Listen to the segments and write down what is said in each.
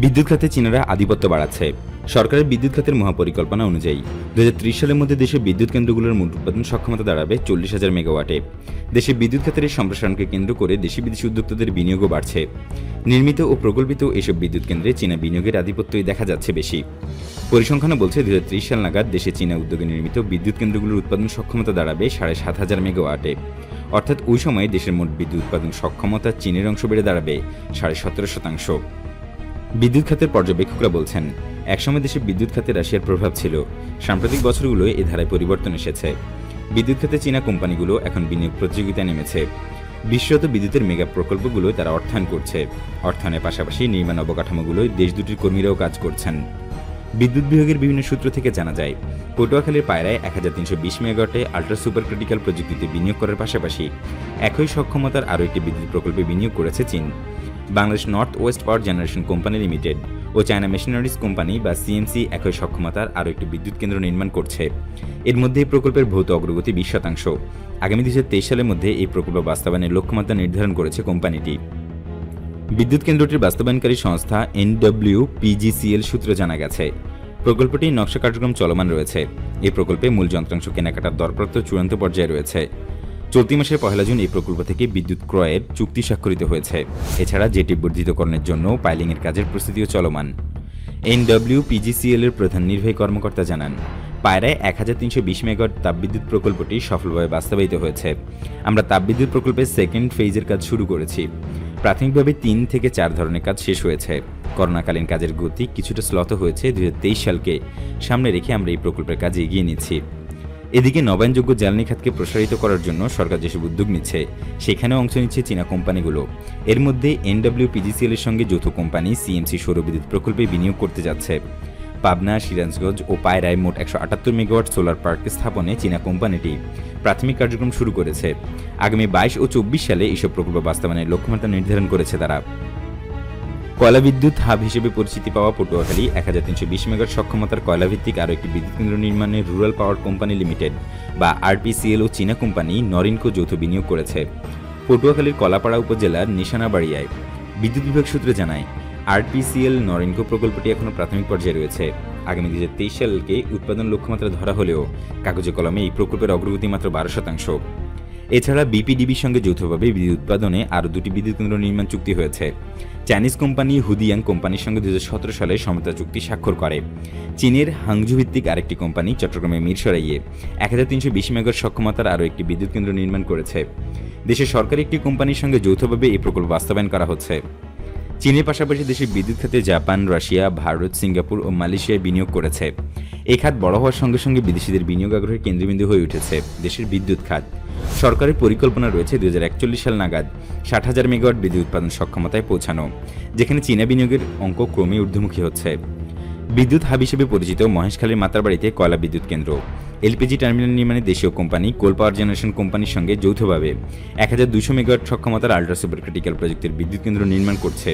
বিদ্যুৎ খাতে চীনারা আধিপত্য বাড়াচ্ছে। সরকারের বিদ্যুৎ খাতের মহাপরিকল্পনা অনুযায়ী 2030 সালের মধ্যে দেশের বিদ্যুৎ কেন্দ্রগুলোর মোট উৎপাদন সক্ষমতা দাঁড়াবে 40,000 মেগাওয়াটে। দেশে বিদ্যুৎ খাতের এই সম্প্রসারণকে কেন্দ্র করে দেশি বিদেশি উদ্যোক্তাদের বিনিয়োগও বাড়ছে। নির্মিত ও প্রকল্পিত এসব বিদ্যুৎ কেন্দ্রে চীনা বিনিয়োগের আধিপত্যই দেখা যাচ্ছে বেশি। পরিসংখ্যানও বলছে 2030 সাল নাগাদ দেশে চীনা উদ্যোগে নির্মিত বিদ্যুৎ কেন্দ্রগুলোর উৎপাদন সক্ষমতা দাঁড়াবে 7,500 মেগাওয়াটে। অর্থাৎ ওই সময়ে দেশের মোট বিদ্যুৎ উৎপাদন সক্ষমতা চীনের অংশ বেড়ে দাঁড়াবে 17.5%। বিদ্যুৎ খাতের পর্যবেক্ষকরা বলছেন, একসময় দেশে বিদ্যুৎ খাতে রাশিয়ার প্রভাব ছিল। সাম্প্রতিক বছরগুলোয় এ ধারায় পরিবর্তন এসেছে। বিদ্যুৎ খাতে চীনা কোম্পানিগুলো এখন বিনিয়োগ প্রতিযোগিতায় নেমেছে। বিশেষত বিদ্যুতের মেগা প্রকল্পগুলোয় তারা অর্থায়ন করছে। অর্থায়নের পাশাপাশি নির্মাণ অবকাঠামোগুলোয় দেশ দুটির কর্মীরাও কাজ করছেন। বিদ্যুৎ বিভাগের বিভিন্ন সূত্র থেকে জানা যায়, পটুয়াখালীর পায়রায় 1320 মেগাওয়াটে আল্ট্রা সুপার ক্রিটিক্যাল প্রযুক্তিতে বিনিয়োগ করার পাশাপাশি একই সক্ষমতার আরও একটি বিদ্যুৎ প্রকল্পে বিনিয়োগ করেছে চীন। Bangladesh north west power generation company limited ও চায়না মেশিনারিজ কোম্পানি বা সিএমসি একই সক্ষমতার আরও একটি বিদ্যুৎ কেন্দ্র নির্মাণ করছে। এর মধ্যে এই প্রকল্পের ভৌত অগ্রগতি 20%। আগামী 2023 সালের মধ্যে এই প্রকল্প বাস্তবায়নের লক্ষ্যমাত্রা নির্ধারণ করেছে কোম্পানিটি। বিদ্যুৎ কেন্দ্রটির বাস্তবায়নকারী সংস্থা NWPGCL সূত্রে জানা গেছে, প্রকল্পটির নকশা কার্যক্রম চলমান রয়েছে। এই প্রকল্পে মূল যন্ত্রাংশ কেনাকাটার দরপত্র চূড়ান্ত পর্যায়ে রয়েছে। চলতি মাসের 1 জুন এই প্রকল্প থেকে বিদ্যুৎ ক্রয়ের চুক্তি স্বাক্ষরিত হয়েছে। এছাড়া জেটি বর্ধিতকরণের জন্য পাইলিংয়ের কাজের প্রস্তুতিও চলমান। NWPGCL এর প্রধান নির্বাহী কর্মকর্তা জানান, পায়রায় 1320 মেগাওয়াট তাপবিদ্যুৎ প্রকল্পটি সফলভাবে বাস্তবায়িত হয়েছে। আমরা তাপবিদ্যুৎ প্রকল্পের সেকেন্ড ফেজের কাজ শুরু করেছি। প্রাথমিকভাবে 3 থেকে 4 ধরনের কাজ শেষ হয়েছে। করোনাকালীন কাজের গতি কিছুটা শ্লথ হয়েছে। 2023 সালকে সামনে রেখে আমরা এই প্রকল্পের কাজে এগিয়ে নিচ্ছি। এদিকে নবায়নযোগ্য জ্বালানি খাতকে প্রসারিত করার জন্য সরকার যেসব উদ্যোগ নিচ্ছে, সেখানেও অংশ নিচ্ছে চীনা কোম্পানিগুলো। এর মধ্যে NWPGCL এর সঙ্গে যৌথ কোম্পানি সিএমসি সৌরবিদ্যুৎ প্রকল্পে বিনিয়োগ করতে যাচ্ছে। পাবনা, সিরাজগঞ্জ ও পায়রায় মোট 178 মেগাওয়াট সোলার পার্ক স্থাপনে চীনা কোম্পানিটি প্রাথমিক কার্যক্রম শুরু করেছে। আগামী 22 ও 24 সালে এসব প্রকল্প বাস্তবায়নের লক্ষ্যমাত্রা নির্ধারণ করেছে তারা। কয়লা বিদ্যুৎ হাব হিসেবে পরিচিতি পাওয়া পটুয়াখালী 1320 মেগাওয়াট সক্ষমতার কয়লাভিত্তিক আরও একটি বিদ্যুৎ কেন্দ্র নির্মাণে রুরাল পাওয়ার কোম্পানি লিমিটেড বা RPCL ও চীনা কোম্পানি নরিনকো যৌথ বিনিয়োগ করেছে। পটুয়াখালীর কলাপাড়া উপজেলার নিশানাবাড়িয়ায় বিদ্যুৎ বিভাগ সূত্রে জানায়, RPCL নরিনকো প্রকল্পটি এখনও প্রাথমিক পর্যায়ে রয়েছে। আগামী 2023 সালকে উৎপাদন লক্ষ্যমাত্রা ধরা হলেও কাগজে কলমে এই প্রকল্পের অগ্রগতি মাত্র 12%। এছাড়া বিপিডিবির সঙ্গে যৌথভাবে বিদ্যুৎ উৎপাদনে আরও 2টি বিদ্যুৎ কেন্দ্র নির্মাণ চুক্তি হয়েছে। চাইনিজ কোম্পানি হুদিয়াং কোম্পানির সঙ্গে 2017 সালে সমঝোতা চুক্তি স্বাক্ষর করে। চীনের হাংজু ভিত্তিক আরেকটি কোম্পানি চট্টগ্রামের মিরসরাইয়ে 1320 মেগাওয়াট সক্ষমতার আরও একটি বিদ্যুৎ কেন্দ্র নির্মাণ করেছে। দেশের সরকারি একটি কোম্পানির সঙ্গে যৌথভাবে এই প্রকল্প বাস্তবায়ন করা হচ্ছে। চীনের পাশাপাশি দেশের বিদ্যুৎ খাতে জাপান, রাশিয়া, ভারত, সিঙ্গাপুর ও মালয়েশিয়ায় বিনিয়োগ করেছে। এই খাত বড় হওয়ার সঙ্গে সঙ্গে বিদেশিদের বিনিয়োগ আগ্রহের কেন্দ্রবিন্দু হয়ে উঠেছে দেশের বিদ্যুৎ খাত। সরকারের পরিকল্পনা রয়েছে 2041 সাল নাগাদ 60,000 মেগাওয়াট বিদ্যুৎ উৎপাদন সক্ষমতায় পৌঁছানো, যেখানে চীনা বিনিয়োগের অঙ্ক ক্রমে ঊর্ধ্বমুখী হচ্ছে। বিদ্যুৎ হাব হিসেবে পরিচিত মহেশখালীর মাতারবাড়িতে কয়লা বিদ্যুৎ কেন্দ্র, এলপিজি টার্মিনাল নির্মাণে দেশীয় কোম্পানি কোল পাওয়ার জেনারেশন কোম্পানির সঙ্গে যৌথভাবে 1200 মেগাওয়াট সক্ষমতার আল্ট্রা সুপার ক্রিটিক্যাল প্রযুক্তির বিদ্যুৎ কেন্দ্র নির্মাণ করছে।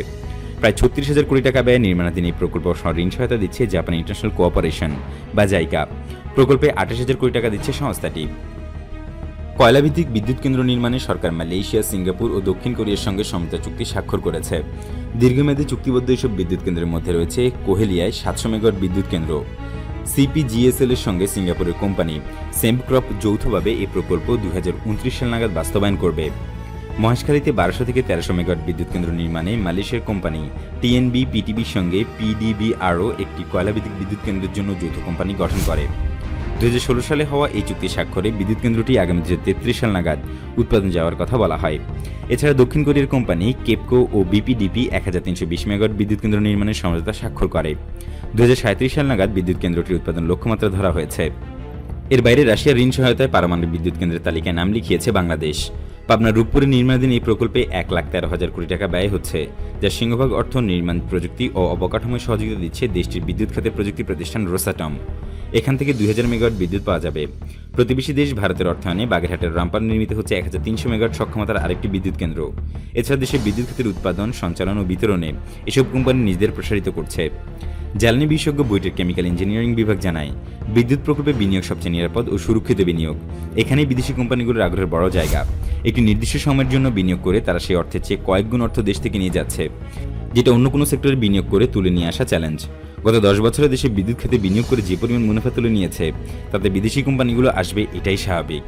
প্রায় 36,000 কোটি টাকা ব্যয়ে নির্মাণাধীন এই প্রকল্প ঋণ সহায়তা দিচ্ছে জাপান ইন্টারন্যাশনাল কোঅপারেশন বা জাইকা। প্রকল্পে 28,000 কোটি টাকা দিচ্ছে সংস্থাটি। কয়লাভিত্তিক বিদ্যুৎ কেন্দ্র নির্মাণে সরকার মালয়েশিয়া, সিঙ্গাপুর ও দক্ষিণ কোরিয়ার সঙ্গে সমঝোতা চুক্তি স্বাক্ষর করেছে। দীর্ঘমেয়াদী চুক্তিবদ্ধ এসব বিদ্যুৎ কেন্দ্রের মধ্যে রয়েছে কোহেলিয়ায় 700 মেগাওয়াট বিদ্যুৎ কেন্দ্র। CPGSL এর সঙ্গে সিঙ্গাপুরের কোম্পানি সেমক্রপ যৌথভাবে এই প্রকল্প 2029 সাল নাগাদ বাস্তবায়ন করবে। মহেশখালীতে 1200 থেকে 1300 মেগাওয়াট বিদ্যুৎ কেন্দ্র নির্মাণে মালয়েশিয়ার কোম্পানি TNB-PTBর সঙ্গে PDBRও একটি কয়লাভিত্তিক বিদ্যুৎ কেন্দ্রের জন্য যৌথ কোম্পানি গঠন করে। 2016 সালে হওয়া এই চুক্তি স্বাক্ষরে বিদ্যুৎ কেন্দ্রটি আগামী 2033 সাল নাগাদ উৎপাদন যাওয়ার কথা বলা হয়। এছাড়া দক্ষিণ কোরিয়ার কোম্পানি কেপকো ও বিপিডিপি 1320 মেগাওয়াট বিদ্যুৎ কেন্দ্র নির্মাণের সমঝোতা স্বাক্ষর করে। 2037 সাল নাগাদ বিদ্যুৎ কেন্দ্রটির উৎপাদন লক্ষ্যমাত্রা ধরা হয়েছে। এর বাইরে রাশিয়ার ঋণ সহায়তায় পারমাণবিক বিদ্যুৎ কেন্দ্রের তালিকায় নাম লিখিয়েছে বাংলাদেশ। পাবনার রূপপুরে নির্মাণাধীন এই প্রকল্পে 1,13,000 কোটি টাকা ব্যয় হচ্ছে, যার সিংহভাগ অর্থ নির্মাণ প্রযুক্তি ও অবকাঠামোয় সহযোগিতা দিচ্ছে দেশটির বিদ্যুৎ খাতের প্রযুক্তি প্রতিষ্ঠান রোসাটম। এখান থেকে 2000 মেগাওয়াট বিদ্যুৎ পাওয়া যাবে। প্রতিবেশী দেশ ভারতের অর্থায়নে বাগেরহাটের রামপাল নির্মিত হচ্ছে 1300 মেগাওয়াট সক্ষমতার আরেকটি বিদ্যুৎ কেন্দ্র। এছাড়া দেশের বিদ্যুৎ খাতের উৎপাদন, সঞ্চালন ও বিতরণে এসব কোম্পানি নিজেদের প্রসারিত করছে। জ্বালানি বিশেষজ্ঞ বুয়েটের কেমিক্যাল ইঞ্জিনিয়ারিং বিভাগ জানায়, বিদ্যুৎ প্রকল্পে বিনিয়োগ সবচেয়ে নিরাপদ ও সুরক্ষিত বিনিয়োগ। এখানেই বিদেশি কোম্পানিগুলোর আগ্রহের বড় জায়গা। একটি নির্দিষ্ট সময়ের জন্য বিনিয়োগ করে তারা সেই অর্থের চেয়ে কয়েক গুণ অর্থ দেশ থেকে নিয়ে যাচ্ছে। যেটা অন্য কোনো সেক্টরে বিনিয়োগ করে তুলে নিয়ে আসা চ্যালেঞ্জ। গত 10 বছরে দেশে বিদ্যুৎ খাতে বিনিয়োগ করে যে পরিমাণ মুনাফা তুলে নিয়েছে, তাতে বিদেশি কোম্পানিগুলো আসবে এটাই স্বাভাবিক।